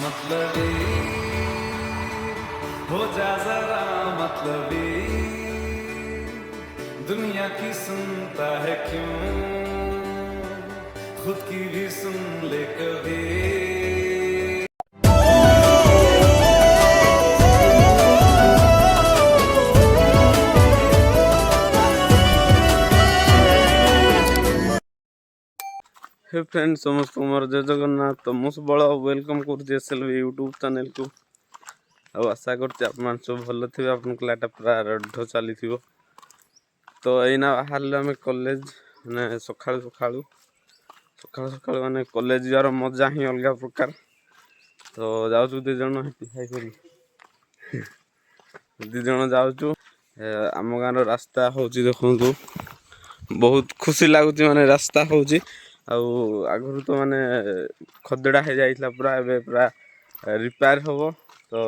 मतलबी हो जा जरा मतलबी दुनिया की सुनता है क्यों खुद की भी सुन ले कभी हे फ्रेंड्स समस्त मोर जय जगन्नाथ तो मु सबल वेलकम कर यूट्यूब चैनल को आशा कर सब भल थे आप पूरा रढ़ चली तो यहीना बाहर आम कॉलेज मैंने सका सका सका मैंने कॉलेज यार मजा ही अलग प्रकार तो जाऊँ दीज दीज जाऊँ आम गाँव रास्ता हूँ देखु बहुत खुशी लगुच माने रास्ता हूँ आगु तो माने खदड़ा हो जाइला पूरा एबे पूरा रिपेयर हम तो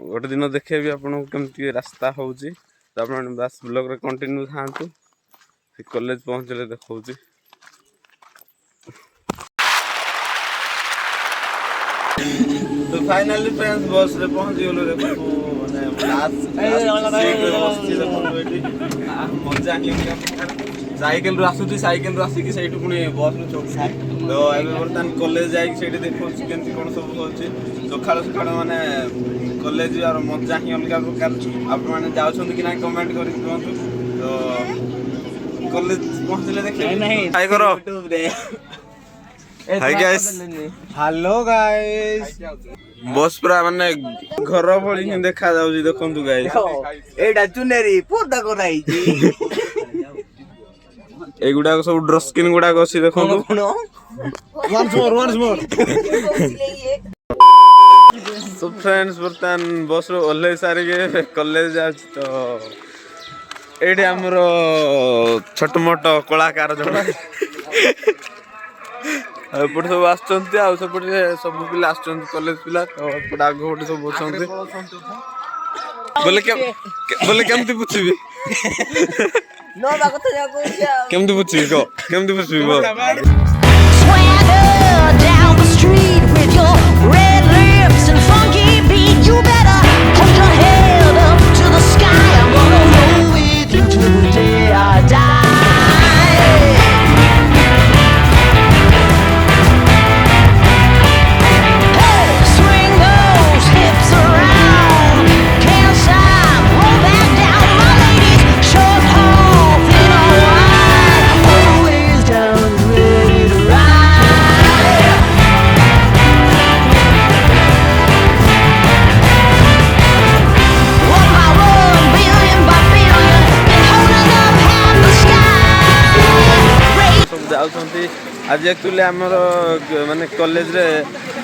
गोटे दिन देखेबी आपन केमती रास्ता होउची तो आपन बस ब्लॉग रे कंटिन्यू थांतु कॉलेज पहुंचले देखौची तो फाइनली फ्रेंड्स बस रे पहुंच गेलो देखो माने लास्ट मजा ही साइकेल रु आसुची साइकेल रु आसिकी सेठु पुनी बस रु चढ़ुची तो एबे बर्तमान कॉलेज जाई सेठी देखो केमती कोन सब होची सखाळ सखाळ माने कॉलेज यार मजा ही अलग प्रकार आप माने जाउछन कि ना कमेंट करि कहंतु तो कॉलेज पहुंचले देखे नहीं हाय करो हाय गाइस हेलो गाइस बस पूरा माने घर भली ही देखा जाउची देखंतु गाइस एडा चुनेरी पोदा कराइची एगुडा सब ड्रेस स्किन गुडा अछि देखंतु once more सो फ्रेंड्स बर्तमान बस रो ओल्ले सारी के कॉलेज जा तो एडी हमरो छोट मोटो कलाकार जण एपट सब आछंती आ सब पिला आछंती कॉलेज पिला तो एपट आग गोटे सब बसंती बोले केमती पुछबी नो बागत जाको केमती पुछबी को केमती पुछबी को Swagger down the street with your red lips and funky beat. You better hold your head up to the sky. I'm gonna roll with you till the day I die. Hey, swing those hips around. Can't stop, roll back down, my ladies. Short, tall, thin or wide, always down, ready to ride. One by one, billion by billion, been holding up half the sky. सब जाउछंती आज actually हमर माने college रे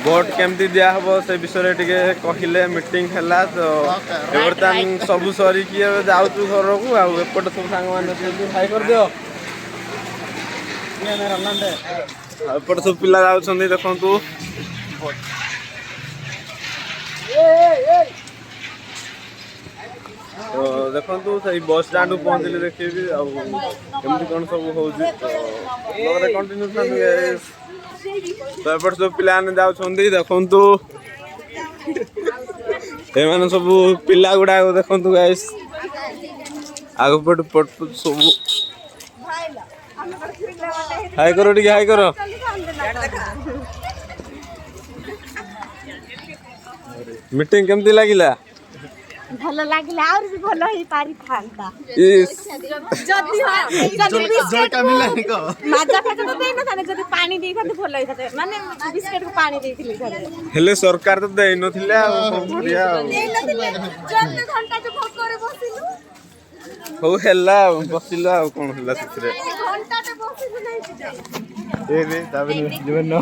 vote केमती दिया हबो से विषय टिके कहिले मीटिंग हला तो बर्तमान सब सरी कि जाउछु घर को आ एपट सब संग माने हाई कर दियो एपट सब पिला जाउछंती देखंतु तो देखंतु सही बस स्टैंड पहुंचले देखिबी आ केमती कोन सब होउची तो लोग रे कंटिन्यू थान गाइस तो एपट सब पिला ने जाउछंती देखंतु ए माने सब पिला गुडा देखंतु गाइस आगु पट पट सब हाय करो ठीक हाय करो मीटिंग केमती लागिला भलो लागिला और भी भलो ही पारी थांता इस जदी बिस्किट मिलानी को माजा फेक तो देना थाने जदी पानी देई थाते भलो ही थाते माने बिस्किट को पानी देइथिले थाते हेले सरकार तो देइ नथिले आ बढ़िया देइ नथिले जल्दी घंटा जो भोग करे बसिलु हो हेला बसिला कोन हेला सिथरे घंटा ते बसिलु नहीं ए रे ताबे जीवन